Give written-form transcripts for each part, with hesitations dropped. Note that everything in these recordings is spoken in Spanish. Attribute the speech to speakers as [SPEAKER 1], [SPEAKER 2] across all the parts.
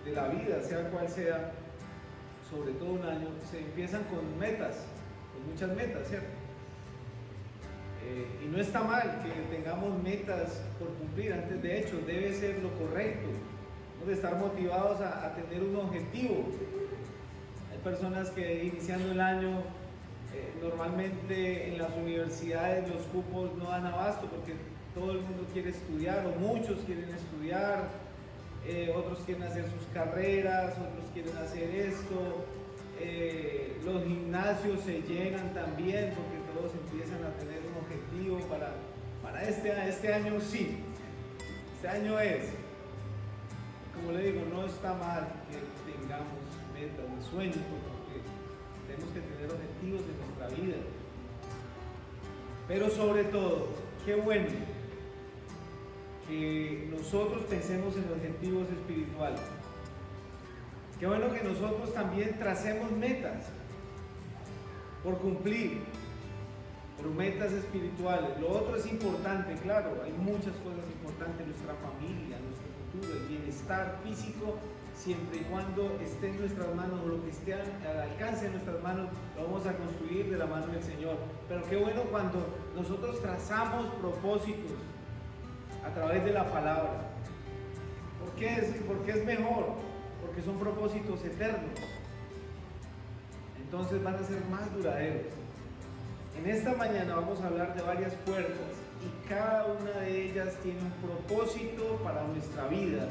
[SPEAKER 1] de la vida, sea cual sea, sobre todo un año, se empiezan con metas, con muchas metas, ¿cierto? Y no está mal que tengamos metas por cumplir, antes de hecho debe ser lo correcto, ¿no? De estar motivados a tener un objetivo. Hay personas que iniciando el año, normalmente en las universidades los cupos no dan abasto porque todo el mundo quiere estudiar o muchos quieren estudiar, otros quieren hacer sus carreras, otros quieren hacer esto, los gimnasios se llenan también porque todos empiezan a tener un objetivo para este año. Sí, este año es, como le digo, no está mal que tengamos metas y sueños porque tenemos que tener objetivos en nuestra vida, pero sobre todo, qué bueno que nosotros pensemos en objetivos espirituales. Qué bueno que nosotros también tracemos metas por cumplir, pero metas espirituales. Lo otro es importante, claro, hay muchas cosas importantes, nuestra familia, nuestro futuro, el bienestar físico, siempre y cuando esté en nuestras manos, o lo que esté al alcance de nuestras manos, lo vamos a construir de la mano del Señor. Pero qué bueno cuando nosotros trazamos propósitos a través de la palabra. ¿Por qué? Porque es mejor, porque son propósitos eternos. Entonces van a ser más duraderos. En esta mañana vamos a hablar de varias puertas y cada una de ellas tiene un propósito para nuestra vida.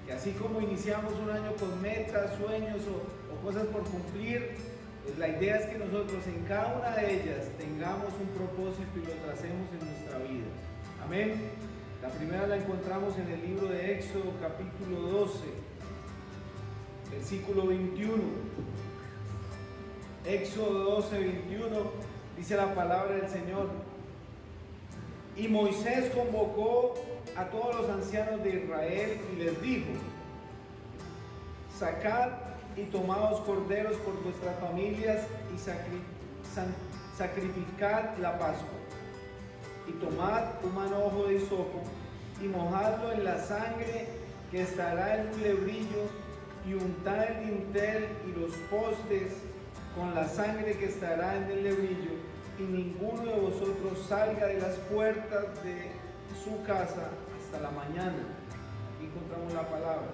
[SPEAKER 1] Que así como iniciamos un año con metas, sueños o cosas por cumplir, pues la idea es que nosotros en cada una de ellas tengamos un propósito y lo tracemos en nuestra vida. Amén. La primera la encontramos en el libro de Éxodo, capítulo 12, versículo 21. Éxodo 12, 21, dice la palabra del Señor: y Moisés convocó a todos los ancianos de Israel y les dijo: sacad y tomaos corderos por vuestras familias y sacrificad la Pascua. Y tomad un manojo de hisopo y mojadlo en la sangre que estará en un lebrillo, y untad el dintel y los postes con la sangre que estará en el lebrillo, y ninguno de vosotros salga de las puertas de su casa hasta la mañana. Aquí encontramos la palabra.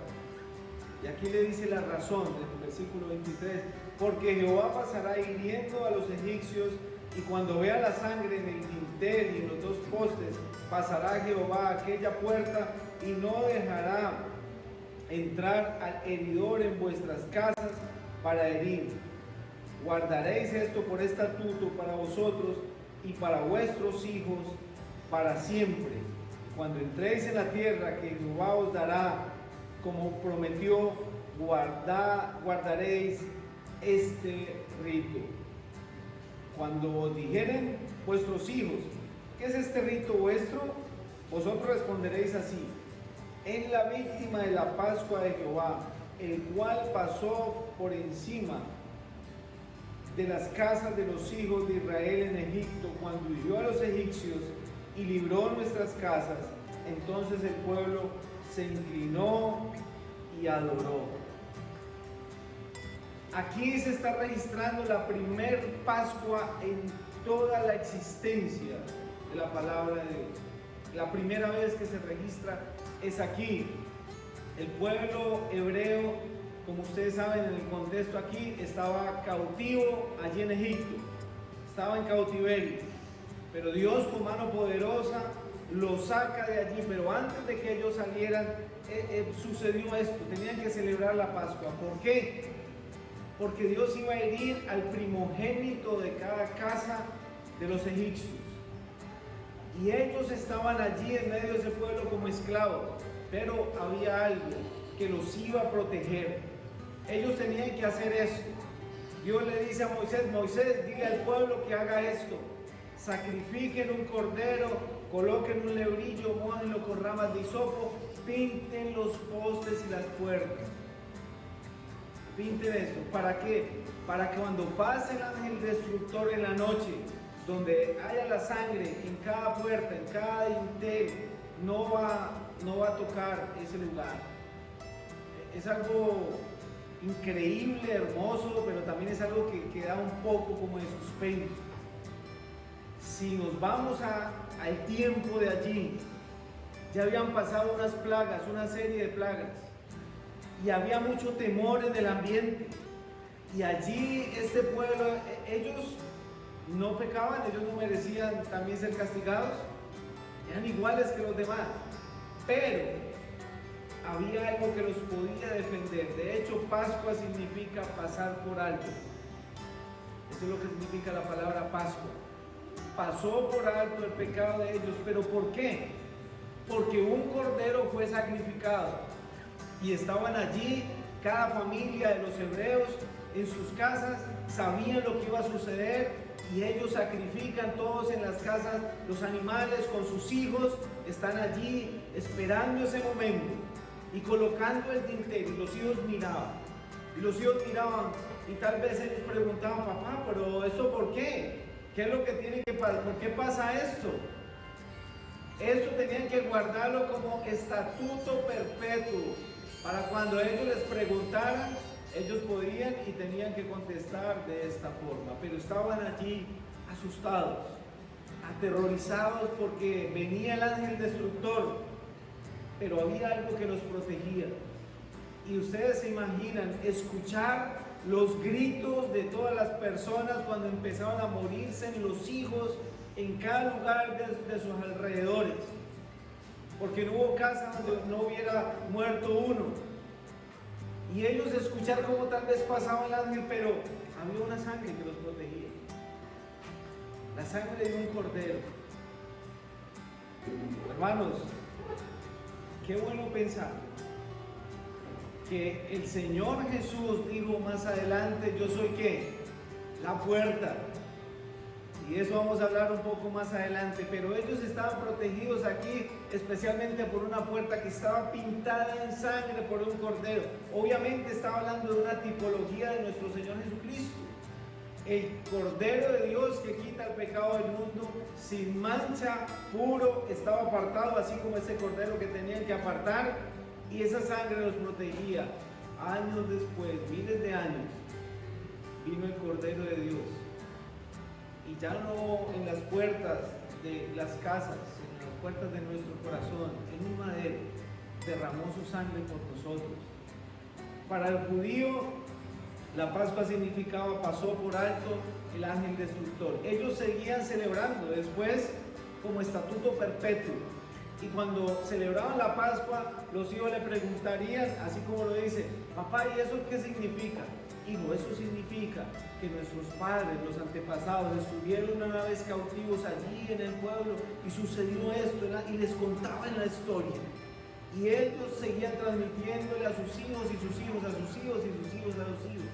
[SPEAKER 1] Y aquí le dice la razón del versículo 23: porque Jehová pasará hiriendo a los egipcios, y cuando vea la sangre en el dintel y en los dos postes, pasará Jehová a aquella puerta y no dejará entrar al heridor en vuestras casas para herir. Guardaréis esto por estatuto para vosotros y para vuestros hijos para siempre. Cuando entréis en la tierra que Jehová os dará, como prometió, guardaréis este rito. Cuando os dijeren vuestros hijos: ¿qué es este rito vuestro?, vosotros responderéis así: es la víctima de la Pascua de Jehová, el cual pasó por encima de las casas de los hijos de Israel en Egipto, cuando hirió a los egipcios y libró nuestras casas. Entonces el pueblo se inclinó y adoró. Aquí se está registrando la primer Pascua en toda la existencia de la palabra de Dios. La primera vez que se registra es aquí. El pueblo hebreo, como ustedes saben, en el contexto aquí, estaba cautivo allí en Egipto. Estaba en cautiverio. Pero Dios con mano poderosa los saca de allí. Pero antes de que ellos salieran, sucedió esto. Tenían que celebrar la Pascua. ¿Por qué? Porque Dios iba a herir al primogénito de cada casa de los egipcios. Y ellos estaban allí en medio de ese pueblo como esclavos, pero había algo que los iba a proteger. Ellos tenían que hacer esto. Dios le dice a Moisés: Moisés, dile al pueblo que haga esto. Sacrifiquen un cordero, coloquen un lebrillo, mójenlo con ramas de hisopo, pinten los postes y las puertas. Pinten esto. ¿Para qué? Para que cuando pase el ángel destructor en la noche, donde haya la sangre en cada puerta, en cada dintel, no va a tocar ese lugar. es algo increíble, hermoso, pero también es algo que da un poco como de suspenso. Si nos vamos al tiempo de allí, ya habían pasado unas plagas, una serie de plagas, y había mucho temor en el ambiente. Y allí este pueblo, ellos no pecaban, ellos no merecían también ser castigados, eran iguales que los demás, pero había algo que los podía defender. De hecho, Pascua significa pasar por alto. Eso es lo que significa la palabra Pascua. Pasó por alto el pecado de ellos, pero ¿por qué? Porque un cordero fue sacrificado y estaban allí, cada familia de los hebreos en sus casas sabían lo que iba a suceder, y ellos sacrifican todos en las casas los animales con sus hijos, están allí esperando ese momento y colocando el dintel, y los hijos miraban y tal vez ellos preguntaban: papá, pero ¿esto por qué? ¿Qué es lo que tiene que pasar? ¿Por qué pasa esto? Esto tenían que guardarlo como estatuto perpetuo, para cuando ellos les preguntaran, ellos podían y tenían que contestar de esta forma. Pero estaban allí asustados, aterrorizados, porque venía el ángel destructor, pero había algo que los protegía. Y ustedes se imaginan escuchar los gritos de todas las personas cuando empezaban a morirse los hijos en cada lugar de sus alrededores, porque no hubo casa donde no hubiera muerto uno. Y ellos escuchar cómo tal vez pasaba el ángel, pero había una sangre que los protegía, la sangre de un cordero. Hermanos, qué bueno pensar que el Señor Jesús dijo más adelante: yo soy ¿qué? La puerta. Y eso vamos a hablar un poco más adelante, pero ellos estaban protegidos aquí, especialmente por una puerta que estaba pintada en sangre por un cordero. Obviamente estaba hablando de una tipología de nuestro Señor Jesucristo, el Cordero de Dios que quita el pecado del mundo, sin mancha, puro, estaba apartado, así como ese cordero que tenían que apartar, y esa sangre los protegía. Años después, miles de años, vino el Cordero de Dios, y ya no en las puertas de las casas, en las puertas de nuestro corazón, en un madero, derramó su sangre por nosotros. Para el judío, la Pascua significaba pasó por alto el ángel destructor. Ellos seguían celebrando después como estatuto perpetuo, y cuando celebraban la Pascua, los hijos le preguntarían, así como lo dice: papá, ¿y eso qué significa? Hijo, eso significa que nuestros padres, los antepasados, estuvieron una vez cautivos allí en el pueblo y sucedió esto, y les contaban la historia. Y ellos seguían transmitiéndole a sus hijos y sus hijos a sus hijos y sus hijos a los hijos.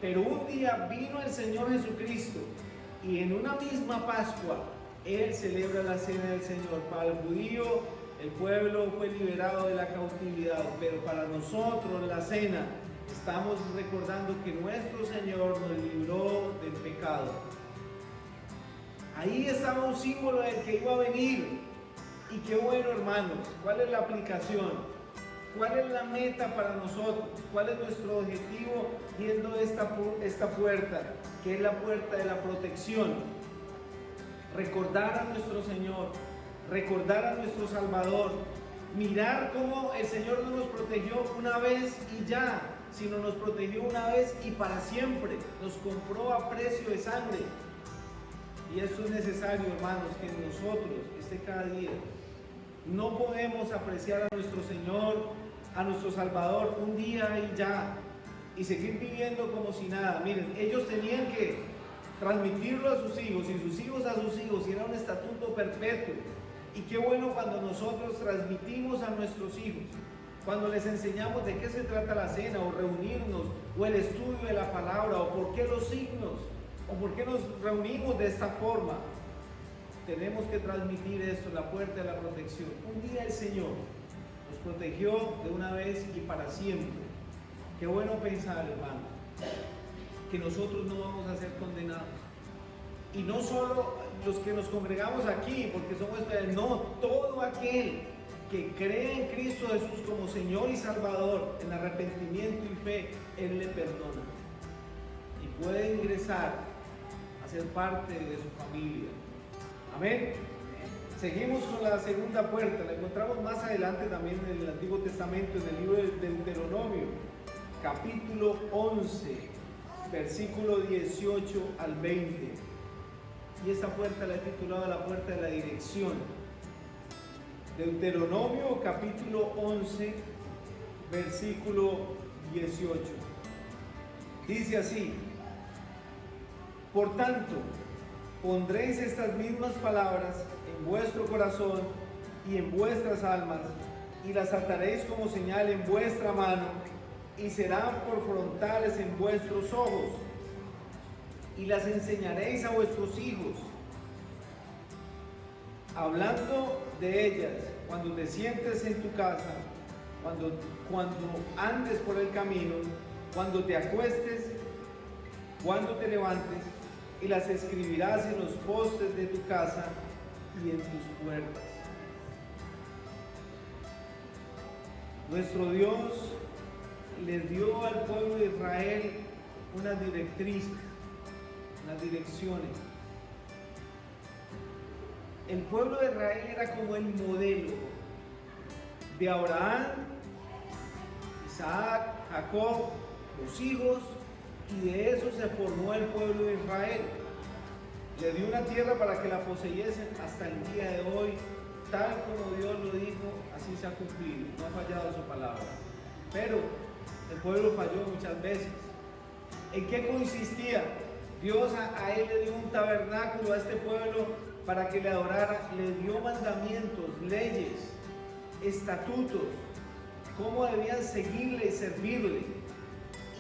[SPEAKER 1] Pero un día vino el Señor Jesucristo, y en una misma Pascua Él celebra la cena del Señor. Para el judío, el pueblo fue liberado de la cautividad, pero para nosotros la cena, estamos recordando que nuestro Señor nos libró del pecado. Ahí estaba un símbolo del que iba a venir. Y qué bueno, hermanos. ¿Cuál es la aplicación? ¿Cuál es la meta para nosotros? ¿Cuál es nuestro objetivo viendo esta puerta, que es la puerta de la protección? Recordar a nuestro Señor, recordar a nuestro Salvador, mirar cómo el Señor no nos protegió una vez y ya, sino nos protegió una vez y para siempre, nos compró a precio de sangre. Y esto es necesario, hermanos, que nosotros esté cada día. No podemos apreciar a nuestro Señor, a nuestro Salvador un día y ya, y seguir viviendo como si nada. Miren, ellos tenían que transmitirlo a sus hijos y sus hijos a sus hijos, y era un estatuto perpetuo. Y qué bueno cuando nosotros transmitimos a nuestros hijos, cuando les enseñamos de qué se trata la cena, o reunirnos, o el estudio de la palabra, o por qué los signos, o por qué nos reunimos de esta forma. Tenemos que transmitir esto, la puerta de la protección. Un día el Señor nos protegió de una vez y para siempre. Qué bueno pensar, hermanos, que nosotros no vamos a ser condenados. Y no solo los que nos congregamos aquí, porque somos especiales, no, todo aquel que cree en Cristo Jesús como Señor y Salvador, en arrepentimiento y fe, Él le perdona y puede ingresar a ser parte de su familia. Amén. Seguimos con la segunda puerta. La encontramos más adelante también en el Antiguo Testamento, en el libro de Deuteronomio, capítulo 11, versículo 18 al 20. Y esta puerta la he titulado la puerta de la dirección. Deuteronomio capítulo 11, versículo 18. Dice así: por tanto, pondréis estas mismas palabras en vuestro corazón y en vuestras almas, y las ataréis como señal en vuestra mano, y serán por frontales en vuestros ojos, y las enseñaréis a vuestros hijos, hablando de ellas cuando te sientes en tu casa, cuando andes por el camino, cuando te acuestes, cuando te levantes, y las escribirás en los postes de tu casa y en tus puertas. Nuestro Dios le dio al pueblo de Israel unas directrices, unas direcciones. El pueblo de Israel era como el modelo de Abraham, Isaac, Jacob, los hijos, y de eso se formó el pueblo de Israel. Le dio una tierra para que la poseyesen hasta el día de hoy, tal como Dios lo dijo, así se ha cumplido, no ha fallado su palabra. Pero el pueblo falló muchas veces. ¿En qué consistía? Dios a él le dio un tabernáculo a este pueblo para que le adorara, le dio mandamientos, leyes, estatutos, cómo debían seguirle y servirle.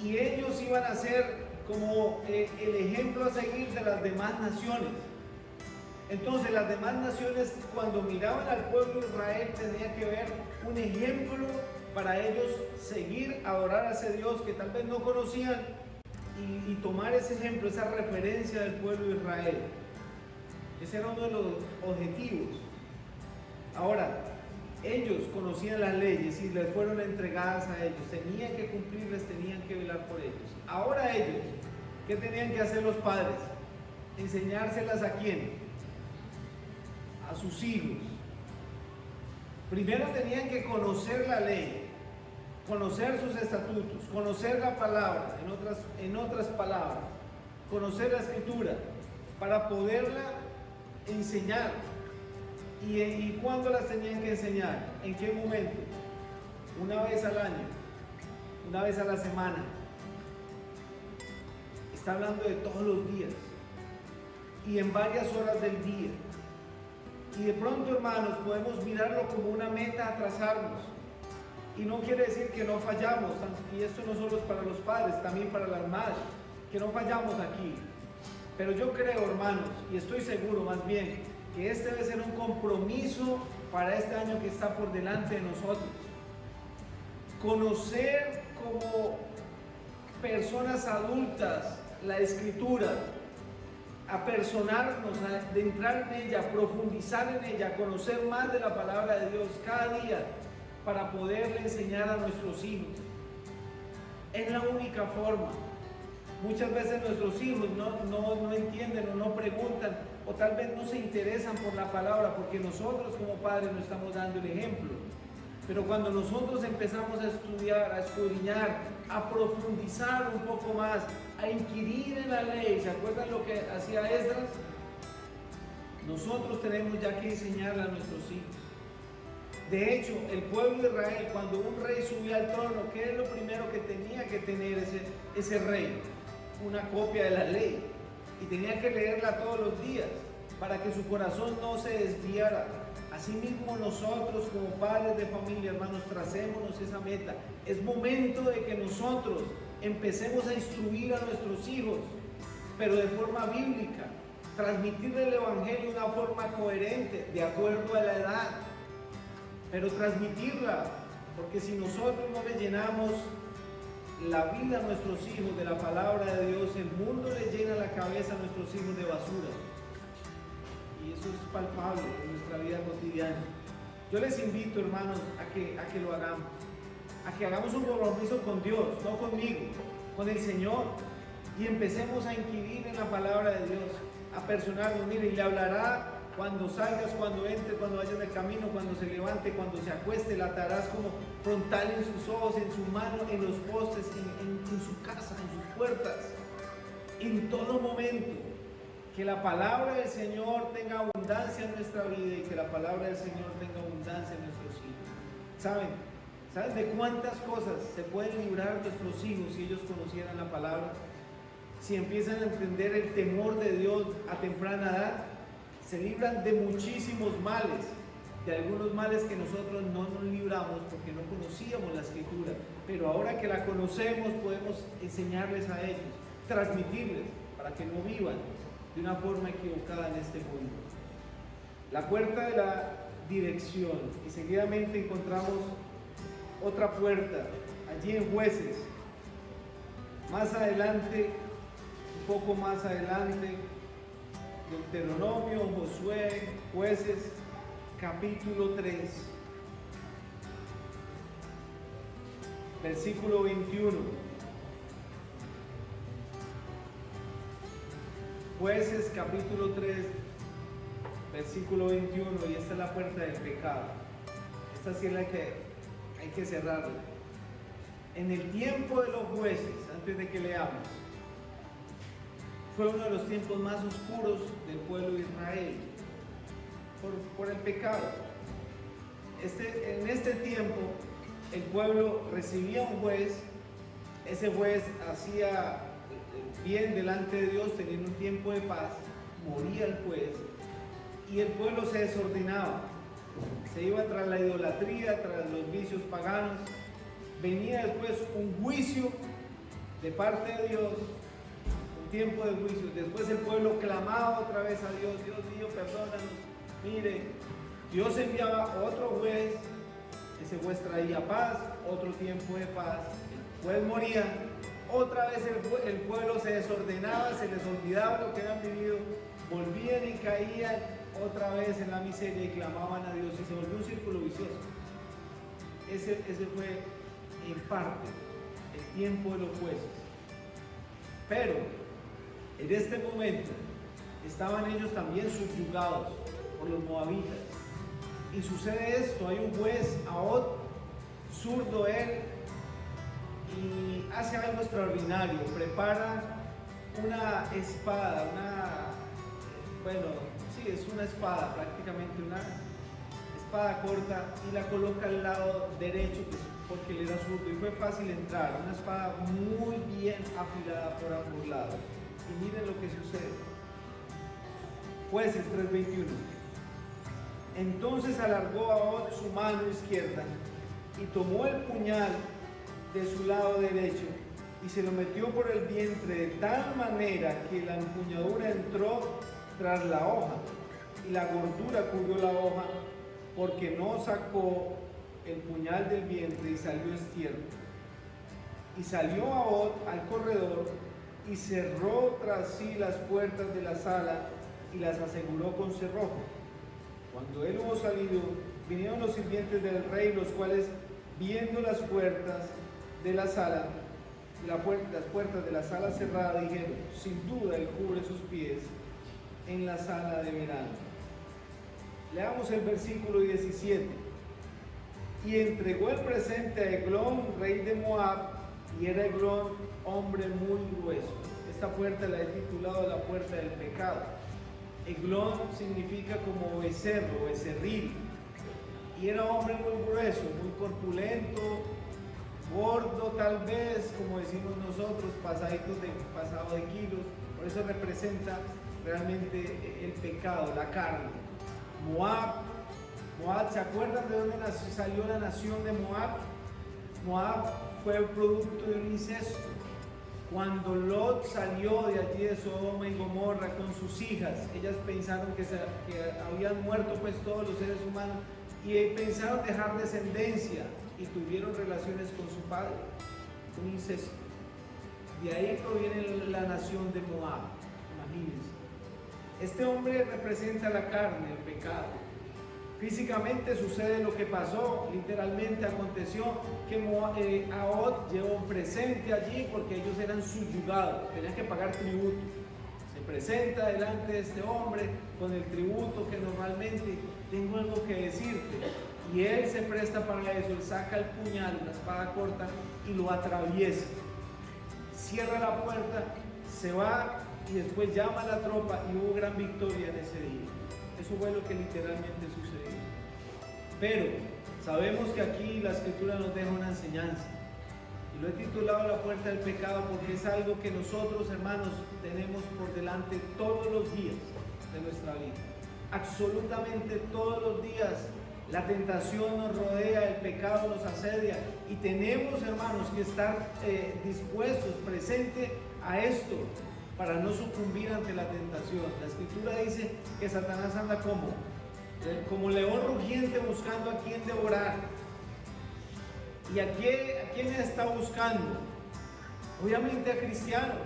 [SPEAKER 1] Y ellos iban a ser como el ejemplo a seguir de las demás naciones. Entonces las demás naciones, cuando miraban al pueblo de Israel, tenía que ver un ejemplo para ellos seguir, adorar a ese Dios que tal vez no conocían, y tomar ese ejemplo, esa referencia del pueblo de Israel. Ese era uno de los objetivos. Ahora, ellos conocían las leyes y les fueron entregadas a ellos, tenían que cumplirles, tenían que velar por ellos. Ahora ellos, ¿qué tenían que hacer los padres? Enseñárselas ¿a quién? A sus hijos. Primero tenían que conocer la ley, conocer sus estatutos, conocer la palabra, en otras palabras, conocer la escritura, para poderla enseñar. ¿Y cuándo las tenían que enseñar? ¿En qué momento? Una vez al año, una vez a la semana. Está hablando de todos los días y en varias horas del día. Y de pronto, hermanos, podemos mirarlo como una meta a trazarnos. Y no quiere decir que no fallamos, y esto no solo es para los padres, también para las madres, que no fallamos aquí. Pero yo creo, hermanos, y estoy seguro más bien, que este debe ser un compromiso para este año que está por delante de nosotros. Conocer como personas adultas la Escritura, apersonarnos, adentrar en ella, profundizar en ella, conocer más de la palabra de Dios cada día para poderle enseñar a nuestros hijos. Es la única forma. Muchas veces nuestros hijos no entienden o no preguntan, o tal vez no se interesan por la palabra porque nosotros como padres no estamos dando el ejemplo. Pero cuando nosotros empezamos a estudiar, a escudriñar, a profundizar un poco más, a inquirir en la ley, ¿se acuerdan lo que hacía Esdras? Nosotros tenemos ya que enseñarle a nuestros hijos. De hecho, el pueblo de Israel, cuando un rey subía al trono, ¿qué es lo primero que tenía que tener ese rey? Una copia de la ley, y tenía que leerla todos los días para que su corazón no se desviara. Asimismo, nosotros como padres de familia, hermanos, tracémonos esa meta. Es momento de que nosotros empecemos a instruir a nuestros hijos, pero de forma bíblica, transmitirle el evangelio de una forma coherente, de acuerdo a la edad, pero transmitirla, porque si nosotros no le llenamos la vida a nuestros hijos de la palabra de Dios, el mundo le llena la cabeza a nuestros hijos de basura. Y eso es palpable en nuestra vida cotidiana. Yo les invito, hermanos, a que lo hagamos, a que hagamos un compromiso con Dios, no conmigo, con el Señor, y empecemos a inquirir en la palabra de Dios, a personarnos. Mire, y le hablará cuando salgas, cuando entres, cuando vayas de camino, cuando se levante, cuando se acueste, la atarás como frontal en sus ojos, en su mano, en los postes, en su casa, en sus puertas, en todo momento. Que la palabra del Señor tenga abundancia en nuestra vida y que la palabra del Señor tenga abundancia en nuestros hijos. ¿Saben de cuántas cosas se pueden librar nuestros hijos si ellos conocieran la palabra? Si empiezan a entender el temor de Dios a temprana edad, se libran de muchísimos males, de algunos males que nosotros no nos libramos porque no conocíamos la Escritura, pero ahora que la conocemos podemos enseñarles a ellos, transmitirles para que no vivan de una forma equivocada en este mundo. La puerta de la dirección, y seguidamente encontramos otra puerta allí en Jueces. Más adelante, un poco más adelante, Deuteronomio, Josué, Jueces, capítulo 3, versículo 21. Jueces capítulo 3, versículo 21, y esta es la puerta del pecado. Esta sí es la que hay que cerrarla. En el tiempo de los jueces, antes de que leamos, fue uno de los tiempos más oscuros del pueblo de Israel por el pecado. En este tiempo el pueblo recibía un juez, ese juez hacía bien delante de Dios, teniendo un tiempo de paz, moría el juez y el pueblo se desordenaba, se iba tras la idolatría, tras los vicios paganos. Venía después un juicio de parte de Dios, un tiempo de juicio. Después el pueblo clamaba otra vez a Dios: Dios mío, perdónanos. Mire, Dios enviaba otro juez, ese juez traía paz, otro tiempo de paz, el juez moría. Otra vez el pueblo se desordenaba, se les olvidaba lo que habían vivido, volvían y caían otra vez en la miseria y clamaban a Dios, y se volvió un círculo vicioso. Ese fue en parte el tiempo de los jueces. Pero en este momento estaban ellos también subyugados por los moabitas, y sucede esto: hay un juez, Ahod, zurdo él, y hace algo extraordinario. Prepara una espada, es una espada, prácticamente una espada corta, y la coloca al lado derecho, porque él era zurdo y fue fácil entrar. Una espada muy bien afilada por ambos lados. Y miren lo que sucede. Jueces 3:21. Entonces alargó Ahod su mano izquierda y tomó el puñal de su lado derecho y se lo metió por el vientre de tal manera que la empuñadura entró tras la hoja y la gordura cubrió la hoja, porque no sacó el puñal del vientre y salió estiércol. Y salió Ahod al corredor y cerró tras sí las puertas de la sala y las aseguró con cerrojo. Cuando él hubo salido, vinieron los sirvientes del rey, los cuales, viendo las puertas de la sala, las puertas de la sala cerrada, dijeron: sin duda él cubre sus pies en la sala de verano. Leamos el versículo 17. Y entregó el presente a Eglón, rey de Moab, y era Eglón hombre muy grueso. Esta puerta la he titulado la puerta del pecado. Eglón significa como becerro, becerril, y era hombre muy grueso, muy corpulento, gordo tal vez, como decimos nosotros, pasado de kilos. Por eso representa realmente el pecado, la carne. Moab, ¿se acuerdan de dónde salió la nación de Moab? Moab fue el producto de un incesto. Cuando Lot salió de allí de Sodoma y Gomorra con sus hijas, ellas pensaron que habían muerto pues todos los seres humanos, y pensaron dejar descendencia y tuvieron relaciones con su padre, un incesto. De ahí proviene la nación de Moab, imagínense. Este hombre representa la carne, el pecado. Físicamente sucede lo que pasó, literalmente aconteció que Ahod llevó un presente allí porque ellos eran subyugados, tenían que pagar tributo. Se presenta delante de este hombre con el tributo que normalmente tengo algo que decirte. Y él se presta para eso, él saca el puñal, la espada corta y lo atraviesa. Cierra la puerta, se va y después llama a la tropa y hubo gran victoria en ese día. Eso fue lo que literalmente sucedió. Pero sabemos que aquí la Escritura nos deja una enseñanza. Y lo he titulado La puerta del pecado porque es algo que nosotros, hermanos, tenemos por delante todos los días de nuestra vida. Absolutamente todos los días la tentación nos rodea, el pecado nos asedia y tenemos, hermanos, que estar dispuestos, presentes a esto para no sucumbir ante la tentación. La Escritura dice que Satanás anda como león rugiente buscando a quien devorar. ¿Y a quién está buscando? Obviamente a cristianos.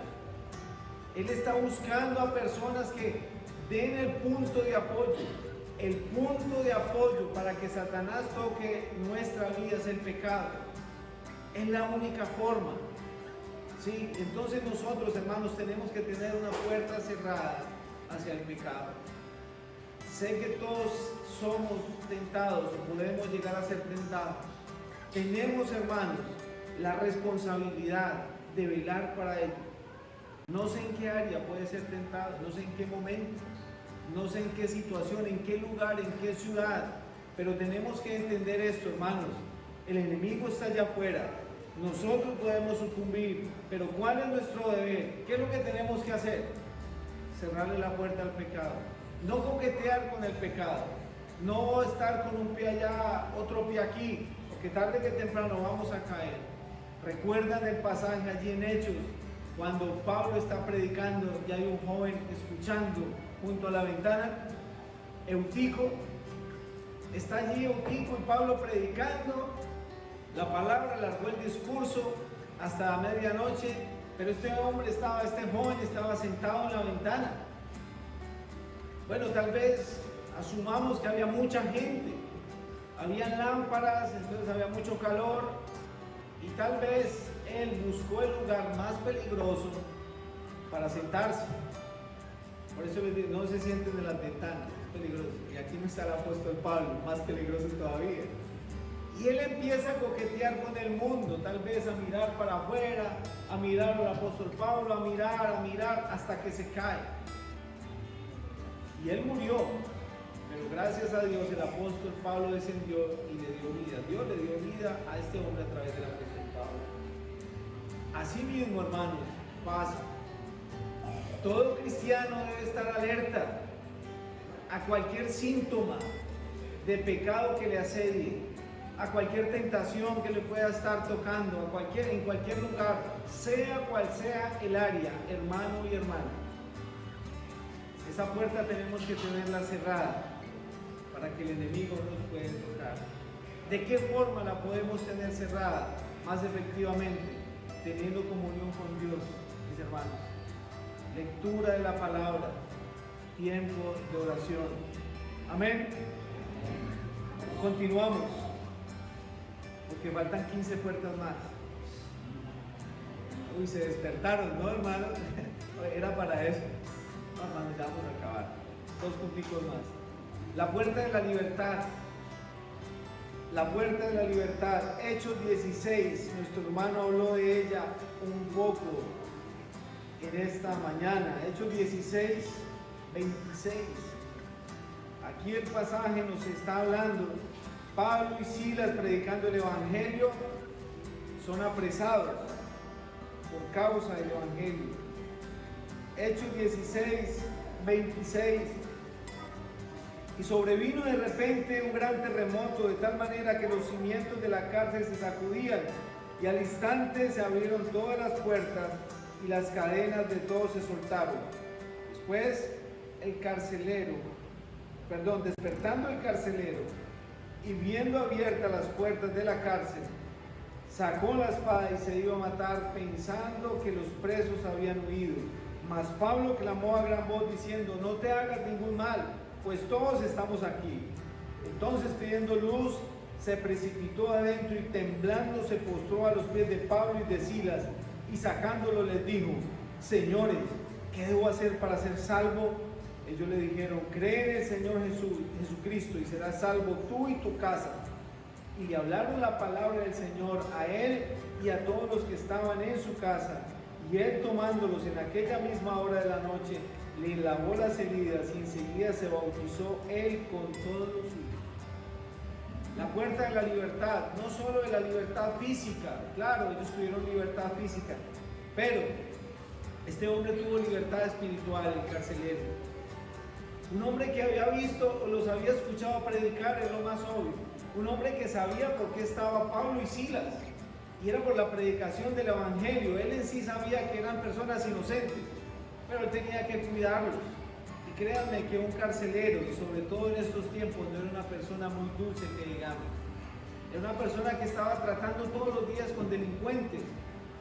[SPEAKER 1] Él está buscando a personas que den el punto de apoyo. El punto de apoyo para que Satanás toque nuestra vida es el pecado. Es la única forma. ¿Sí? Entonces nosotros, hermanos, tenemos que tener una puerta cerrada hacia el pecado. Sé que todos somos tentados o podemos llegar a ser tentados. Tenemos, hermanos, la responsabilidad de velar para ello. No sé en qué área puede ser tentado, no sé en qué momento, no sé en qué situación, en qué lugar, en qué ciudad, pero tenemos que entender esto, hermanos. El enemigo está allá afuera, nosotros podemos sucumbir, pero ¿cuál es nuestro deber? ¿Qué es lo que tenemos que hacer? Cerrarle la puerta al pecado, no coquetear con el pecado, no estar con un pie allá, otro pie aquí, porque tarde que temprano vamos a caer. ¿Recuerdan el pasaje allí en Hechos? Cuando Pablo está predicando y hay un joven escuchando junto a la ventana, Eutico, está allí Eutico y Pablo predicando la palabra, alargó el discurso hasta la medianoche, pero este joven estaba sentado en la ventana. Bueno, tal vez asumamos que había mucha gente, habían lámparas, entonces había mucho calor y tal vez él buscó el lugar más peligroso para sentarse. Por eso les digo, no se sienten en las ventanas, es peligroso. Y aquí no está el apóstol Pablo, más peligroso todavía. Y él empieza a coquetear con el mundo, tal vez a mirar para afuera, a mirar al apóstol Pablo, a mirar, hasta que se cae. Y él murió, pero gracias a Dios el apóstol Pablo descendió y le dio vida. Dios le dio vida a este hombre a través del apóstol Pablo. Así mismo, hermanos, pasa. Todo cristiano debe estar alerta a cualquier síntoma de pecado que le asedie, a cualquier tentación que le pueda estar tocando, en cualquier lugar, sea cual sea el área, hermano y hermana. Esa puerta tenemos que tenerla cerrada para que el enemigo no nos pueda tocar. ¿De qué forma la podemos tener cerrada? Más efectivamente, teniendo comunión con Dios, mis hermanos. Lectura de la palabra, tiempo de oración. Amén. Continuamos, porque faltan 15 puertas más. Uy, se despertaron, ¿no, hermanos? Era para eso. No, hermanos, ya vamos a acabar. 2 punticos más. La puerta de la libertad. La puerta de la libertad. Hechos 16. Nuestro hermano habló de ella un poco en esta mañana. Hechos 16, 26. Aquí el pasaje nos está hablando. Pablo y Silas, predicando el evangelio, son apresados por causa del evangelio. Hechos 16, 26. Y sobrevino de repente un gran terremoto, de tal manera que los cimientos de la cárcel se sacudían, y al instante se abrieron todas las puertas y las cadenas de todos se soltaron. Después despertando el carcelero y viendo abiertas las puertas de la cárcel, sacó la espada y se iba a matar, pensando que los presos habían huido. Mas Pablo clamó a gran voz diciendo: no te hagas ningún mal, pues todos estamos aquí. Entonces, pidiendo luz, se precipitó adentro y temblando se postró a los pies de Pablo y de Silas, y sacándolo les dijo: Señores, ¿qué debo hacer para ser salvo? Ellos le dijeron: cree en el Señor Jesucristo y serás salvo tú y tu casa. Y le hablaron la palabra del Señor a él y a todos los que estaban en su casa. Y él, tomándolos en aquella misma hora de la noche, le lavó las heridas y enseguida se bautizó él con todos los suyos. La puerta de la libertad, no solo de la libertad física, claro, ellos tuvieron libertad física, pero este hombre tuvo libertad espiritual, el carcelero. Un hombre que había visto o los había escuchado predicar, es lo más obvio. Un hombre que sabía por qué estaba Pablo y Silas, y era por la predicación del evangelio. Él en sí sabía que eran personas inocentes, pero él tenía que cuidarlos. Y créanme que un carcelero, y sobre todo en estos tiempos, no era una persona muy dulce que digamos. Era una persona que estaba tratando todos los días con delincuentes.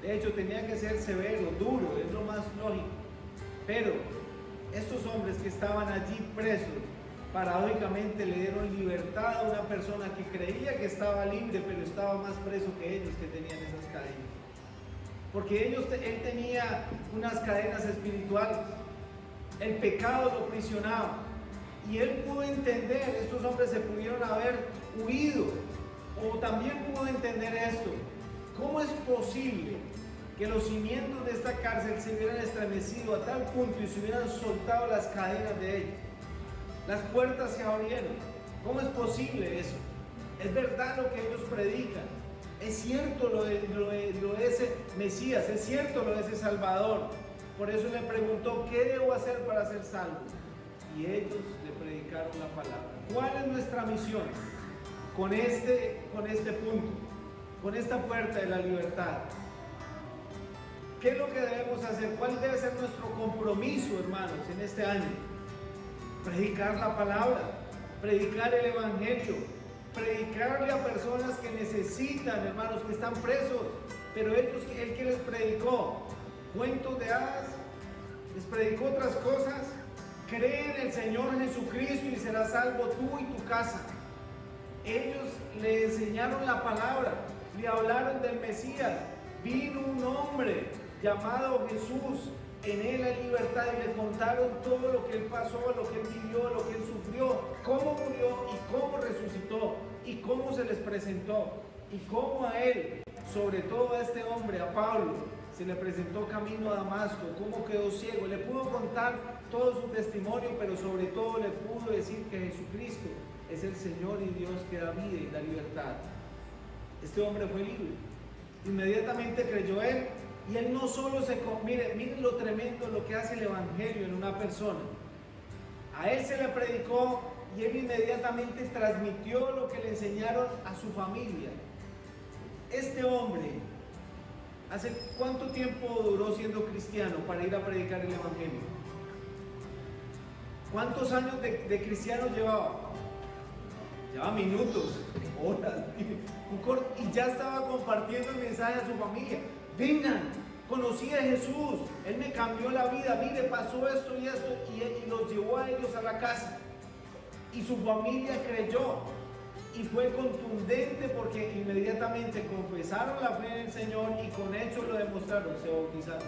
[SPEAKER 1] De hecho, tenía que ser severo, duro, es lo más lógico. Pero estos hombres que estaban allí presos, paradójicamente le dieron libertad a una persona que creía que estaba libre, pero estaba más preso que ellos, que tenían esas cadenas. Porque él tenía unas cadenas espirituales. El pecado lo prisionaba. Y él pudo entender, estos hombres se pudieron haber huido. O también pudo entender esto: ¿cómo es posible que los cimientos de esta cárcel se hubieran estremecido a tal punto y se hubieran soltado las cadenas de ellos? Las puertas se abrieron. ¿Cómo es posible eso? Es verdad lo que ellos predican. Es cierto lo de ese Mesías, es cierto lo de ese Salvador. Por eso le preguntó: ¿qué debo hacer para ser salvo? Y ellos le predicaron la palabra. ¿Cuál es nuestra misión con este punto, con esta puerta de la libertad? ¿Qué es lo que debemos hacer? ¿Cuál debe ser nuestro compromiso, hermanos, en este año? Predicar la palabra, predicar el evangelio, predicarle a personas que necesitan, hermanos, que están presos. Pero él que les predicó cuentos de hadas, les predicó otras cosas. Cree en el Señor Jesucristo y serás salvo tú y tu casa. Ellos le enseñaron la palabra, le hablaron del Mesías. Vino un hombre llamado Jesús, en él hay libertad, y le contaron todo lo que él pasó, lo que él vivió, lo que él sufrió, cómo murió y cómo resucitó y cómo se les presentó y cómo a él, sobre todo a este hombre, a Pablo, se le presentó camino a Damasco, cómo quedó ciego. Le pudo contar todo su testimonio, pero sobre todo le pudo decir que Jesucristo es el Señor y Dios que da vida y da libertad. Este hombre fue libre. Inmediatamente creyó él. Y él no solo miren lo tremendo lo que hace el evangelio en una persona. A él se le predicó y él inmediatamente transmitió lo que le enseñaron a su familia. Este hombre, ¿hace cuánto tiempo duró siendo cristiano para ir a predicar el evangelio? ¿Cuántos años de cristiano llevaba? Llevaba minutos, horas, y ya estaba compartiendo el mensaje a su familia. Vengan, conocí a Jesús, Él me cambió la vida, mire, pasó esto y esto, y los llevó a ellos a la casa. Y su familia creyó, y fue contundente porque inmediatamente confesaron la fe en el Señor y con hechos lo demostraron, se bautizaron.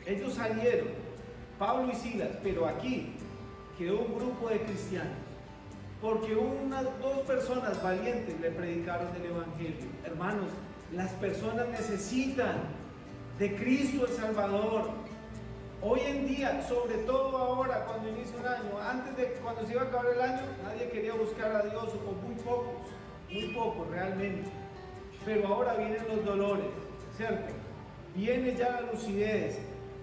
[SPEAKER 1] Ellos salieron, Pablo y Silas, pero aquí quedó un grupo de cristianos, porque dos personas valientes le predicaron el evangelio. Hermanos, las personas necesitan de Cristo el Salvador. Hoy en día, sobre todo ahora, cuando inicia un año, antes de cuando se iba a acabar el año, nadie quería buscar a Dios, o muy pocos realmente. Pero ahora vienen los dolores, ¿cierto? Viene ya la lucidez,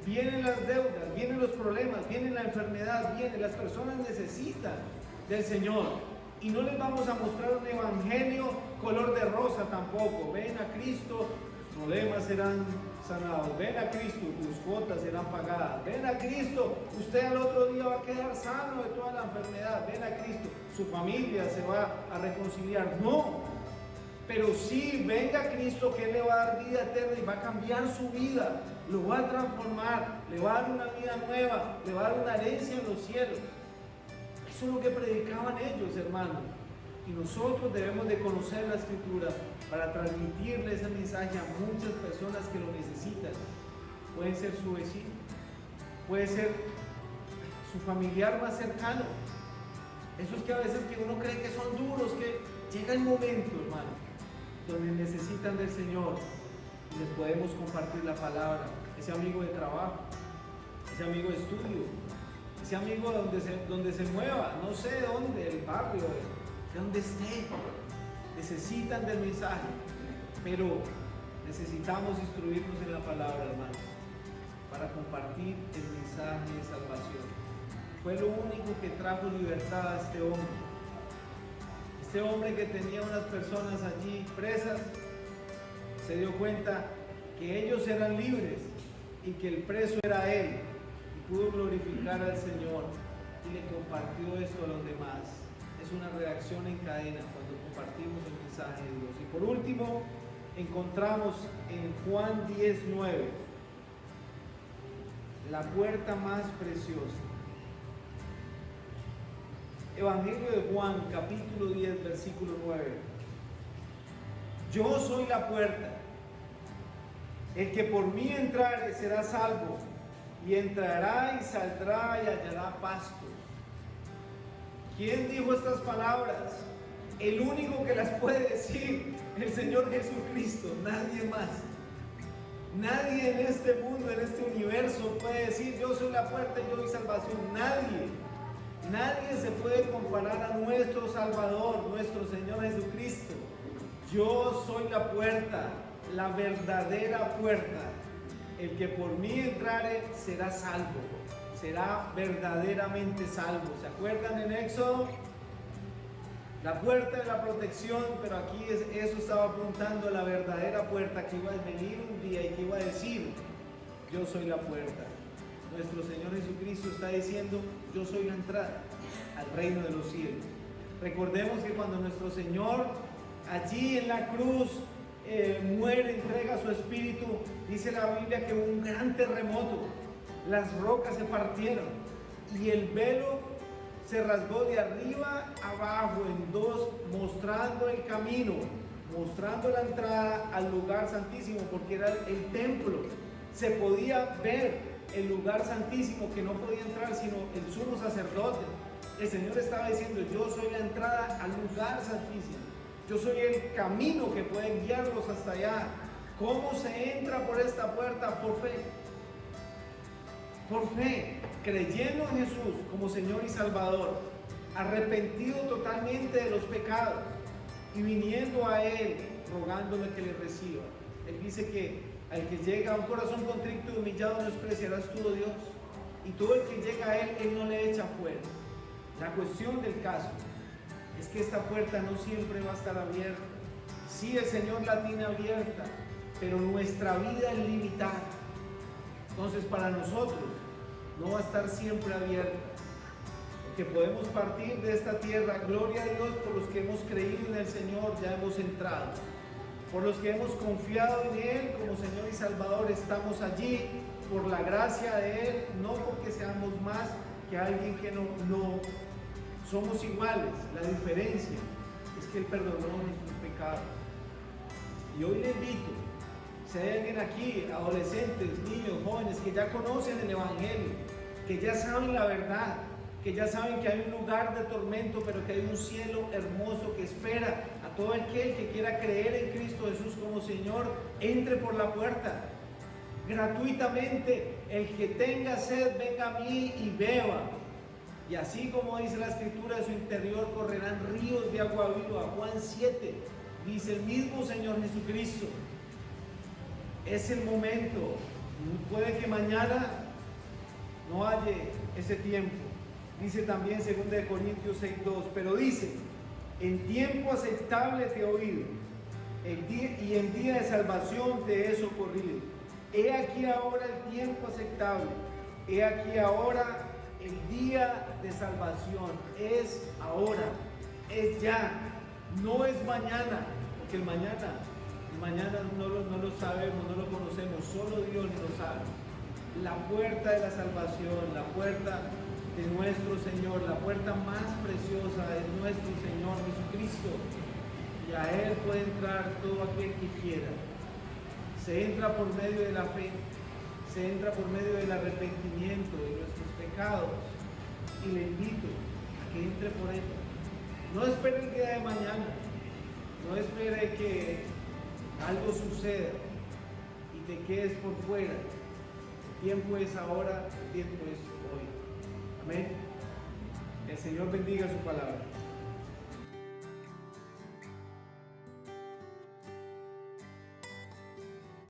[SPEAKER 1] vienen las deudas, vienen los problemas, viene la enfermedad, las personas necesitan del Señor. Y no les vamos a mostrar un evangelio color de rosa tampoco. Ven a Cristo, tus problemas serán sanados. Ven a Cristo, tus cuotas serán pagadas. Ven a Cristo, usted al otro día va a quedar sano de toda la enfermedad. Ven a Cristo, su familia se va a reconciliar. No, pero sí, venga a Cristo, que Él le va a dar vida eterna y va a cambiar su vida. Lo va a transformar, le va a dar una vida nueva, le va a dar una herencia en los cielos. Eso es lo que predicaban ellos, hermanos. Y nosotros debemos de conocer la Escritura para transmitirle ese mensaje a muchas personas que lo necesitan. Puede ser su vecino, puede ser su familiar más cercano. Esos que a veces que uno cree que son duros, que llega el momento, hermano, donde necesitan del Señor y les podemos compartir la palabra. Ese amigo de trabajo, ese amigo de estudio, ese amigo donde se mueva, no sé dónde, el barrio, de donde esté, necesitan del mensaje, pero necesitamos instruirnos en la palabra, hermanos, para compartir el mensaje de salvación. Fue lo único que trajo libertad a este hombre. Este hombre que tenía unas personas allí presas, se dio cuenta que ellos eran libres y que el preso era él, y pudo glorificar al Señor y le compartió esto a los demás. Es una reacción en cadena cuando compartimos el mensaje de Dios. Y por último, encontramos en Juan 10:9 la puerta más preciosa. Evangelio de Juan, capítulo 10, versículo 9. Yo soy la puerta. El que por mí entrare será salvo, y entrará y saldrá y hallará pastos. ¿Quién dijo estas palabras? El único que las puede decir, el Señor Jesucristo, nadie más. Nadie en este mundo, en este universo puede decir, yo soy la puerta y yo doy salvación. Nadie. Nadie se puede comparar a nuestro Salvador, nuestro Señor Jesucristo. Yo soy la puerta, la verdadera puerta. El que por mí entrare será salvo, será verdaderamente salvo. ¿Se acuerdan en Éxodo? La puerta de la protección, pero aquí eso estaba apuntando a la verdadera puerta que iba a venir un día y que iba a decir, yo soy la puerta. Nuestro Señor Jesucristo está diciendo, yo soy la entrada al reino de los cielos. Recordemos que cuando nuestro Señor allí en la cruz muere, entrega su espíritu, dice la Biblia que hubo un gran terremoto, las rocas se partieron y el velo se rasgó de arriba abajo en dos, mostrando el camino, mostrando la entrada al lugar santísimo, porque era el templo. Se podía ver el lugar santísimo, que no podía entrar sino el sumo sacerdote. El Señor estaba diciendo, yo soy la entrada al lugar santísimo, yo soy el camino que puede guiarlos hasta allá. ¿Cómo se entra por esta puerta? Por fe. Por fe, creyendo en Jesús como Señor y Salvador, arrepentido totalmente de los pecados y viniendo a Él, rogándole que le reciba. Él dice que al que llega a un corazón contrito y humillado no despreciarás tú, oh Dios. Y todo el que llega a Él no le echa fuera. La cuestión del caso es que esta puerta no siempre va a estar abierta. Sí, el Señor la tiene abierta, pero nuestra vida es limitada. Entonces para nosotros no va a estar siempre abierta. Porque podemos partir de esta tierra, gloria a Dios, por los que hemos creído en el Señor, ya hemos entrado. Por los que hemos confiado en Él como Señor y Salvador, estamos allí por la gracia de Él, no porque seamos más que alguien que no somos iguales. La diferencia es que Él perdonó nuestros pecados. Y hoy le invito, si hay alguien aquí, adolescentes, niños, jóvenes, que ya conocen el Evangelio, que ya saben la verdad, que ya saben que hay un lugar de tormento, pero que hay un cielo hermoso que espera a todo aquel que quiera creer en Cristo Jesús como Señor, entre por la puerta, gratuitamente. El que tenga sed, venga a mí y beba. Y así como dice la Escritura, de su interior correrán ríos de agua viva. Juan 7, dice el mismo Señor Jesucristo. Es el momento. Puede que mañana no haya ese tiempo. Dice también 2 Corintios 6:2, pero dice, en tiempo aceptable te he oído, y en día de salvación te he socorrido. He aquí ahora el tiempo aceptable, he aquí ahora el día de salvación. Es ahora, es ya, no es mañana, porque el mañana no lo sabemos, no lo conocemos, solo Dios lo sabe. la puerta de la salvación, la puerta de nuestro Señor, la puerta más preciosa es nuestro Señor Jesucristo. Y a Él puede entrar todo aquel que quiera. Se entra por medio de la fe, se entra por medio del arrepentimiento de nuestros pecados. Y le invito a que entre por Él. No espere el día de mañana, no espere que algo suceda y te quedes por fuera. El tiempo es ahora, el tiempo es hoy. Amén. El Señor bendiga su palabra.